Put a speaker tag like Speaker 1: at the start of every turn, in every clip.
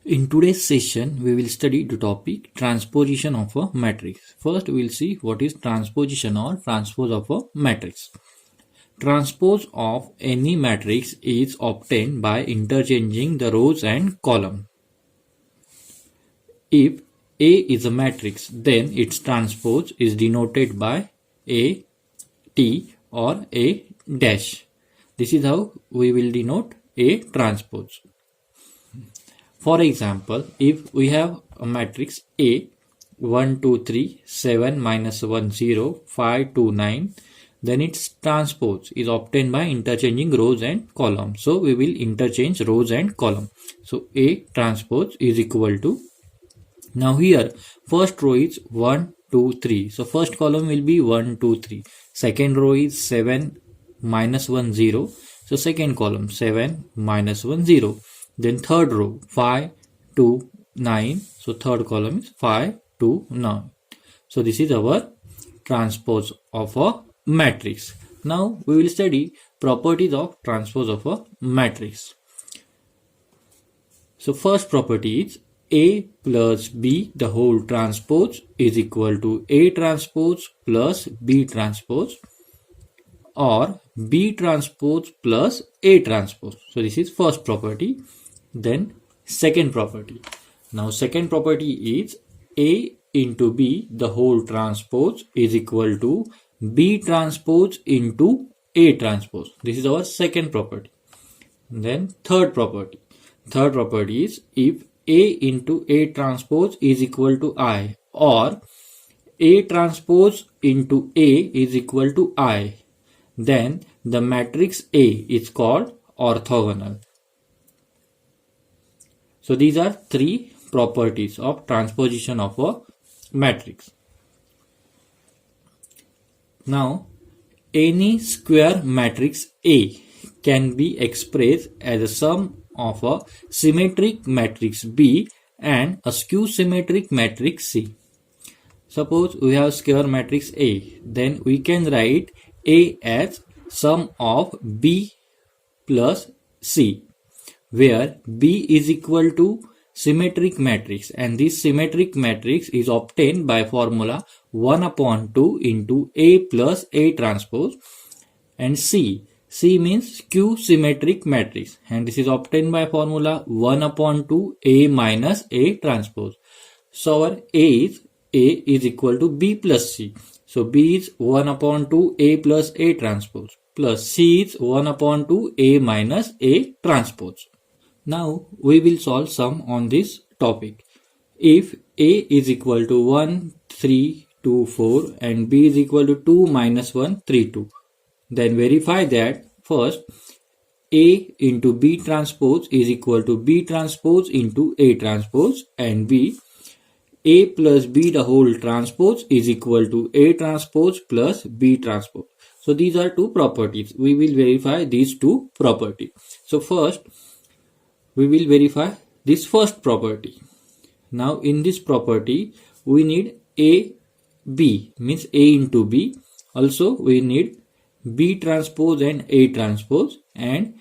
Speaker 1: In today's session, we will study the topic transposition of a matrix. First, we will see what is transposition or transpose of a matrix. Transpose of any matrix is obtained by interchanging the rows and column. If A is a matrix, then its transpose is denoted by A, T or A dash. This is how we will denote A transpose. For example, if we have a matrix A 1 2 3 7 minus 1 0 5 2 9, then its transpose is obtained by interchanging rows and columns. So we will interchange rows and column. So A transpose is equal to, now here first row is 1 2 3, so first column will be 1 2 3, second row is 7 minus 1 0, so second column 7 minus 1 0. Then third row 5 2 9, so third column is 5 2 9. So this is our transpose of a matrix. Now we will study properties of transpose of a matrix. So first property is A plus B the whole transpose is equal to A transpose plus B transpose, or B transpose plus A transpose. So this is first property. Then second property. Now second property is A into B the whole transpose is equal to B transpose into A transpose. This is our second property. Then third property. Third property is if A into A transpose is equal to I, or A transpose into A is equal to I, then the matrix A is called orthogonal. So these are three properties of transposition of a matrix. Now, any square matrix A can be expressed as a sum of a symmetric matrix B and a skew symmetric matrix C. Suppose we have square matrix A, then we can write A as sum of B plus C, where B is equal to symmetric matrix, and this symmetric matrix is obtained by formula 1 upon 2 into A plus A transpose, and C means skew symmetric matrix, and this is obtained by formula 1 upon 2 A minus A transpose. So our A is equal to B plus C. So B is 1 upon 2 A plus A transpose, plus C is 1 upon 2 A minus A transpose. Now we will solve sum on this topic. If A is equal to 1 3 2 4 and B is equal to 2 minus 1 3 2, then verify that first A into B transpose is equal to B transpose into A transpose, and B A plus B the whole transpose is equal to A transpose plus B transpose. So these are two properties. We will verify these two properties. So first we will verify this first property. Now in this property we need A B, means A into B. Also we need B transpose and A transpose, and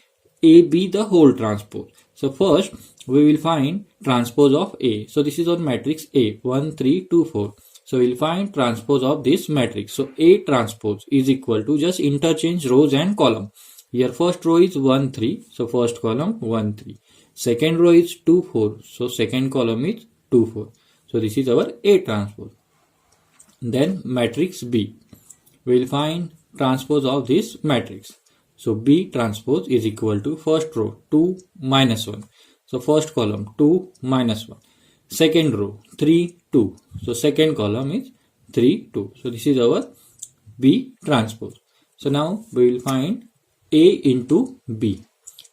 Speaker 1: AB the whole transpose. So first we will find transpose of A. So this is our matrix A 1 3 2 4. So we will find transpose of this matrix. So A transpose is equal to, just interchange rows and column. Here first row is 1 3, so first column 1 3. Second row is 2 4, so second column is 2 4. So this is our A transpose. Then matrix B, we will find transpose of this matrix. So B transpose is equal to first row 2 minus 1, so first column 2 minus 1. Second row 3 2, so second column is 3 2. So this is our B transpose. So now we will find A into B.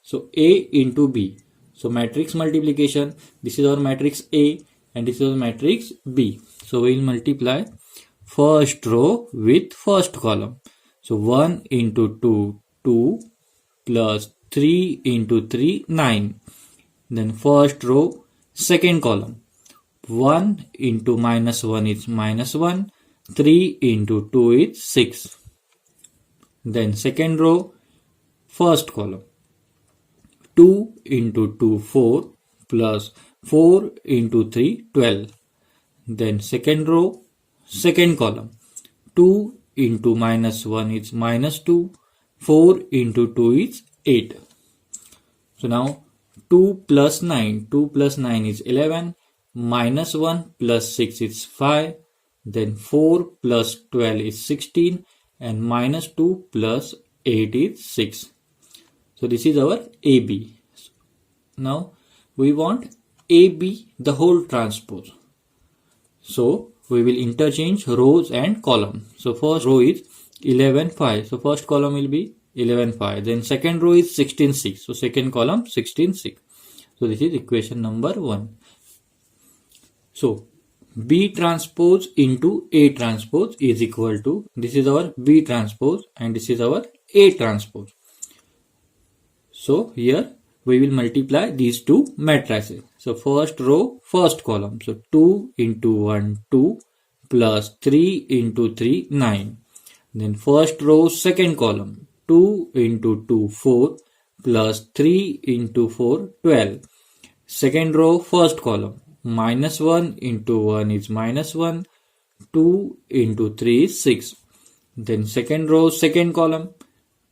Speaker 1: So A into B. So matrix multiplication, this is our matrix A and this is our matrix B. So we will multiply first row with first column. So 1 into 2 2 plus 3 into 3 9. Then first row second column 1 into minus 1 is minus 1, 3 into 2 is 6. Then second row first column 2 into 2 4 plus 4 into 3, 12. Then second row, second column, 2 into minus 1 is minus 2, 4 into 2 is 8. So now 2 plus 9 is 11, minus 1 plus 6 is 5, then 4 plus 12 is 16, and minus 2 plus 8 is 6. So this is our AB. Now we want AB the whole transpose. So we will interchange rows and column. So first row is 11, 5. So first column will be 11, 5. Then second row is 16, 6. So second column 16, 6. So this is equation number 1. So B transpose into A transpose is equal to, this is our B transpose and this is our A transpose. So here we will multiply these two matrices. So first row, first column. So 2 into 1, 2 plus 3 into 3, 9. Then first row, second column. 2 into 2, 4 plus 3 into 4, 12. Second row, first column. Minus 1 into 1 is minus 1. 2 into 3 is 6. Then second row, second column.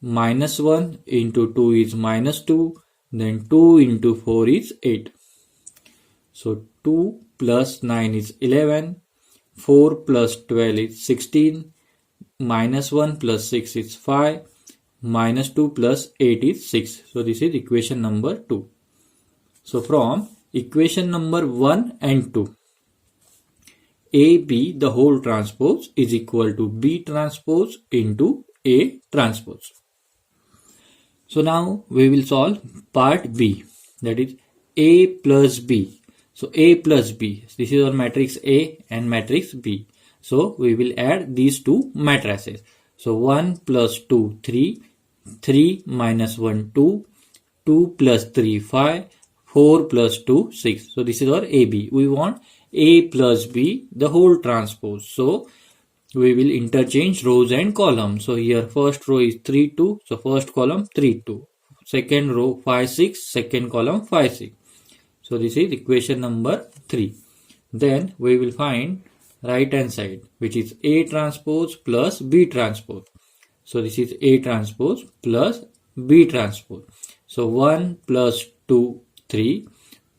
Speaker 1: Minus 1 into 2 is minus 2. Then 2 into 4 is 8. So 2 plus 9 is 11. 4 plus 12 is 16. Minus 1 plus 6 is 5. Minus 2 plus 8 is 6. So this is equation number 2. So from equation number 1 and 2, AB the whole transpose is equal to B transpose into A transpose. So now we will solve part B, that is A plus B. So A plus B, this is our matrix A and matrix B. So we will add these two matrices. So 1 plus 2, 3, 3 minus 1, 2, 2 plus 3, 5, 4 plus 2, 6. So this is our AB. We want A plus B the whole transpose. So we will interchange rows and columns. So here first row is 3, 2. So first column 3, 2. Second row 5, 6. Second column 5, 6. So this is equation number 3. Then we will find right hand side, which is A transpose plus B transpose. So this is A transpose plus B transpose. So 1 plus 2, 3.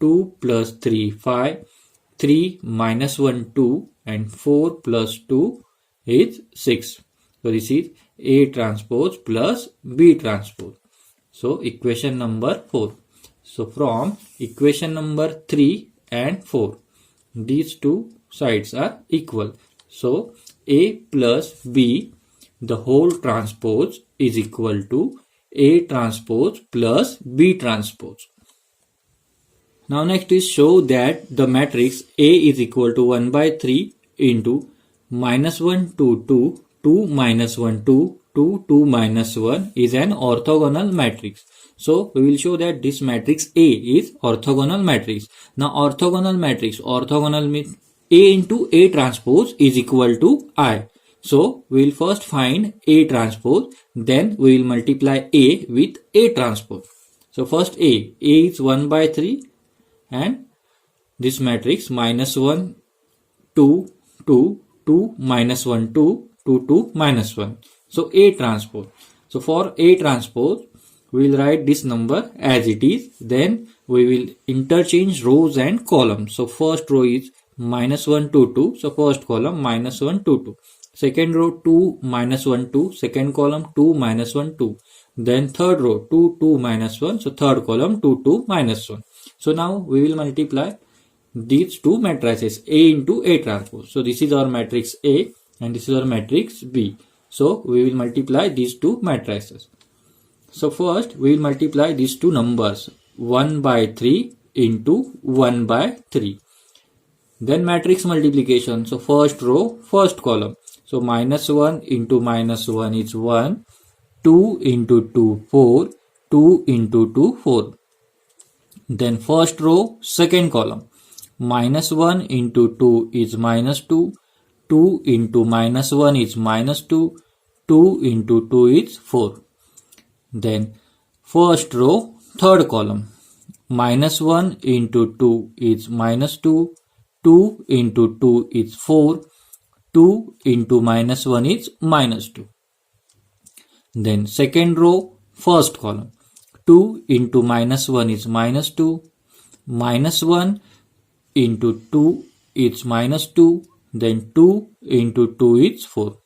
Speaker 1: 2 plus 3, 5. 3 minus 1, 2. And 4 plus 2 is 6. So this is A transpose plus B transpose. So equation number 4. So from equation number 3 and 4, these two sides are equal. So A plus B the whole transpose is equal to A transpose plus B transpose. Now next is show that the matrix A is equal to 1 by 3 into minus 1, 2, 2, 2 minus 1, 2, 2, 2 minus 1 is an orthogonal matrix. So we will show that this matrix A is orthogonal matrix. Now orthogonal matrix, orthogonal means A into A transpose is equal to I. So we will first find A transpose, then we will multiply A with A transpose. So first A is 1 by 3 and this matrix minus 1, 2, 2, 2 minus 1, 2, 2, 2 minus 1. So A transpose. So for A transpose, we will write this number as it is. Then we will interchange rows and columns. So first row is minus 1, 2, 2. So first column minus 1, 2, 2. Second row 2 minus 1, 2. Second column 2 minus 1, 2. Then third row 2, 2 minus 1. So third column 2, 2 minus 1. So now we will multiply these two matrices A into A transpose. So this is our matrix A and this is our matrix B. So we will multiply these two matrices. So first we will multiply these two numbers 1 by 3 into 1 by 3. Then matrix multiplication. So first row, first column. So minus 1 into minus 1 is 1. 2 into 2, 4. 2 into 2, 4. Then first row, second column. Minus 1 into 2 is minus 2. 2 into minus 1 is minus 2. 2 into 2 is 4. Then first row, third column. minus 1 into 2 is minus 2, 2 into 2 is 4, 2 into minus 1 is minus 2. Then second row, first column, 2 into minus 1 is minus 2, minus 1 into 2 is minus 2, then 2 into 2 is 4.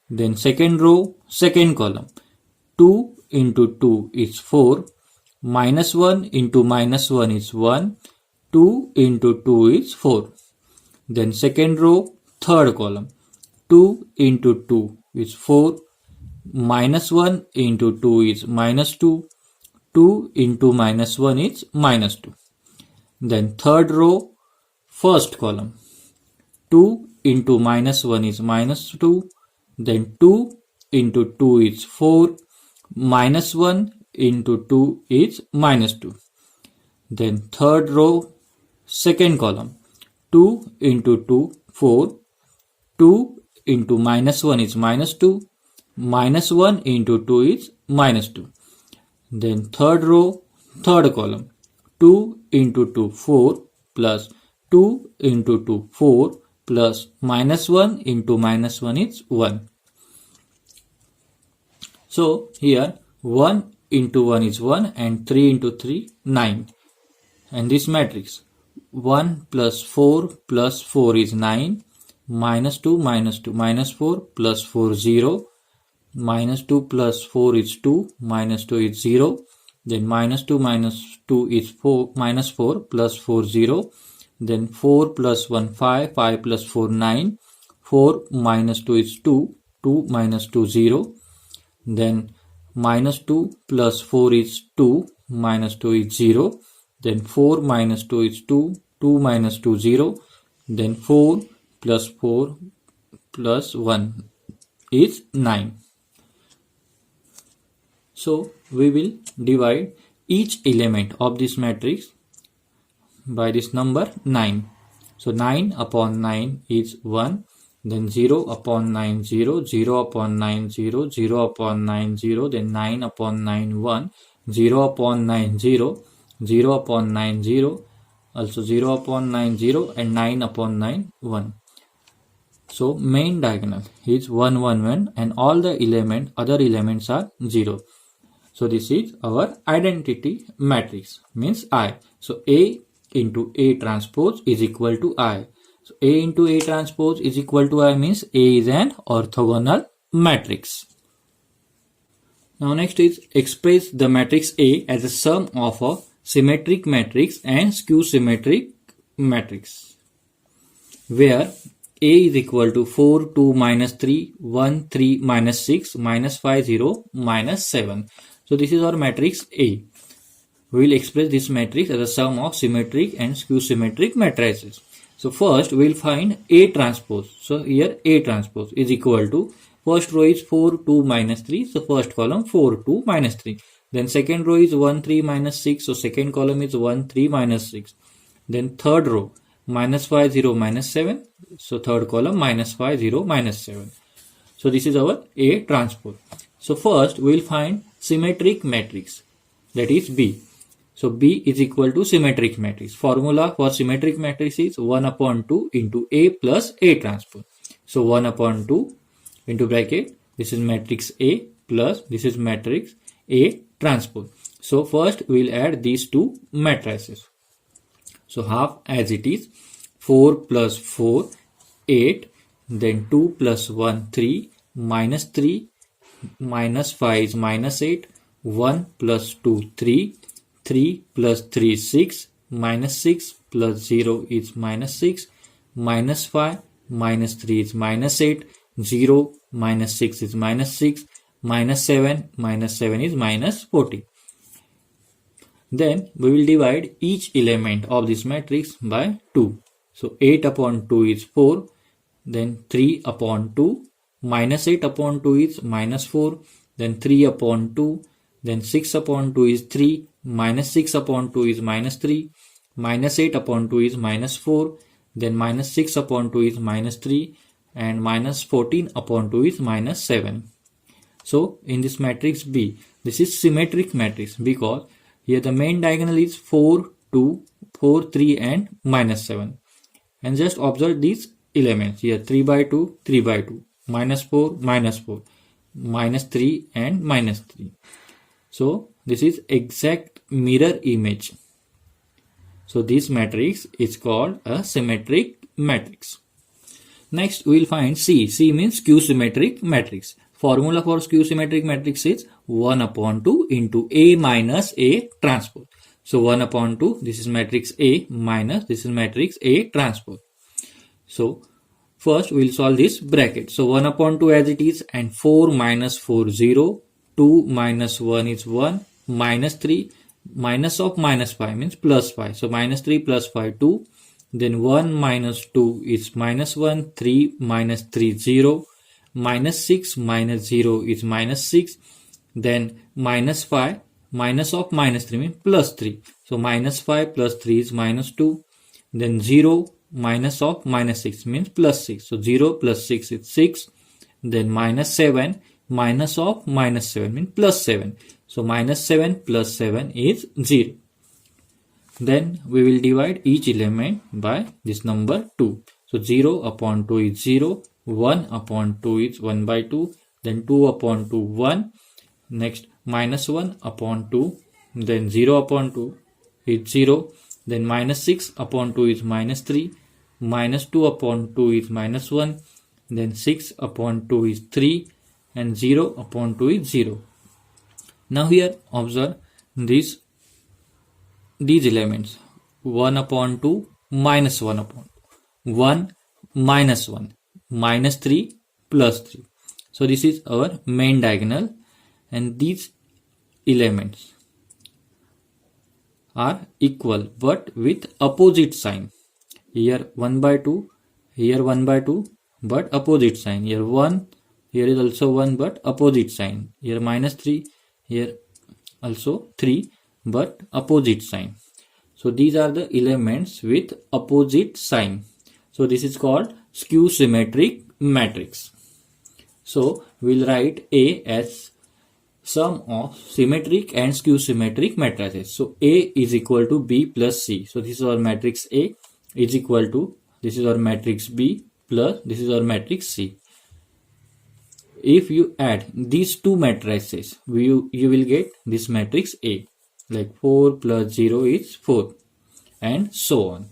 Speaker 1: Then second row, second column, 2 into 2 is 4, minus 1 into minus 1 is 1, 2 into 2 is 4. Then second row, third column, 2 into 2 is 4, minus 1 into 2 is minus 2, 2 into minus 1 is minus 2. Then third row, first column, 2 into minus 1 is minus 2, then 2 into 2 is 4, minus 1 into 2 is minus 2. Then third row, second column, 2 into 2, 4, 2 into minus 1 is minus 2, minus 1 into 2 is minus 2. Then third row, third column, 2 into 2, 4, plus 2 into 2, 4, plus minus 1 into minus 1 is 1. So here 1 into 1 is 1 and 3 into 3, 9. And this matrix, 1 plus 4 plus 4 is 9, minus 2 minus 2 minus 4 plus 4 0, minus 2 plus 4 is 2, minus 2 is 0, then minus 2 minus 2 is 4, minus 4 plus 4 0, then 4 plus 1 5, 5 plus 4 9, 4 minus 2 is 2, 2 minus 2 0, then minus 2 plus 4 is 2, minus 2 is 0, then 4 minus 2 is 2, 2 minus 2 0, then 4 plus 4 plus 1 is 9. So we will divide each element of this matrix by this number 9. So 9 upon 9 is 1, then 0 upon 9 0, 0 upon 9 0, 0 upon 9 0, then 9 upon 9 1, 0 upon 9 0, 0 upon 9 0, also 0 upon 9 0, and 9 upon 9 1. So main diagonal is 1 1 1 and all the other elements are 0. So this is our identity matrix, means I. So A into A transpose is equal to I. So A into A transpose is equal to I means A is an orthogonal matrix. Now next is express the matrix A as a sum of a symmetric matrix and skew symmetric matrix, where A is equal to 4, 2, minus 3, 1, 3, minus 6, minus 5, 0, minus 7. So this is our matrix A. We will express this matrix as a sum of symmetric and skew symmetric matrices. So first we will find A transpose. So here A transpose is equal to, first row is 4, 2, minus 3. So first column 4, 2, minus 3. Then second row is 1, 3, minus 6. So second column is 1, 3, minus 6. Then third row minus 5, 0, minus 7. So third column minus 5, 0, minus 7. So this is our A transpose. So first we will find symmetric matrix, that is B. So B is equal to symmetric matrix. Formula for symmetric matrix is 1 upon 2 into A plus A transpose. So 1 upon 2 into bracket, this is matrix A plus this is matrix A transpose. So first we will add these two matrices. So half as it is, 4 plus 4, 8, then 2 plus 1, 3, minus 3, minus 5 is minus 8, 1 plus 2, 3, 3 plus 3, 6, minus 6 plus 0 is minus 6, minus 5, minus 3 is minus 8, 0, minus 6 is minus 6, minus 7 is minus 40. Then we will divide each element of this matrix by 2. So 8 upon 2 is 4, then 3 upon 2, minus 8 upon 2 is minus 4, then 3 upon 2, then 6 upon 2 is 3, minus 6 upon 2 is minus 3, minus 8 upon 2 is minus 4, then minus 6 upon 2 is minus 3, and minus 14 upon 2 is minus 7. So in this matrix B, this is symmetric matrix because Here the main diagonal is 4, 2, 4, 3 and minus 7. And just observe these elements. Here 3 by 2, 3 by 2, minus 4, minus 4, minus 3 and minus 3. So this is exact mirror image. So this matrix is called a symmetric matrix. Next we will find C. C means skew symmetric matrix. Formula for skew symmetric matrix is 1 upon 2 into A minus A transpose. So 1 upon 2, this is matrix A minus this is matrix A transpose. So first we will solve this bracket. So 1 upon 2 as it is, and 4 minus 4 0, 2 minus 1 is 1, minus 3, minus of minus 5 means plus 5. So minus 3 plus 5 2, then 1 minus 2 is minus 1, 3 minus 3 0, minus 6 minus 0 is minus 6, then minus 5, minus of minus 3 means plus 3. So minus 5 plus 3 is minus 2, then 0 minus of minus 6 means plus 6. So 0 plus 6 is 6, then minus 7, minus of minus 7 means plus 7. So minus 7 plus 7 is 0. Then we will divide each element by this number 2. So 0 upon 2 is 0, 1 upon 2 is 1 by 2, then 2 upon 2 1, next minus 1 upon 2, then 0 upon 2 is 0, then minus 6 upon 2 is minus 3, minus 2 upon 2 is minus 1, then 6 upon 2 is 3, and 0 upon 2 is 0. Now here observe these elements. 1 upon 2 minus 1 upon 2, 1 minus 1, minus 3 plus 3. So this is our main diagonal, and these elements are equal but with opposite sign. Here 1 by 2, here 1 by 2, but opposite sign. Here 1, here is also 1 but opposite sign. Here minus 3, here also 3 but opposite sign. So these are the elements with opposite sign. So this is called skew symmetric matrix. So we'll write A as sum of symmetric and skew symmetric matrices. So A is equal to B plus C. So this is our matrix A is equal to, this is our matrix B plus this is our matrix C. If you add these two matrices, you will get this matrix A, like 4 plus 0 is 4 and so on.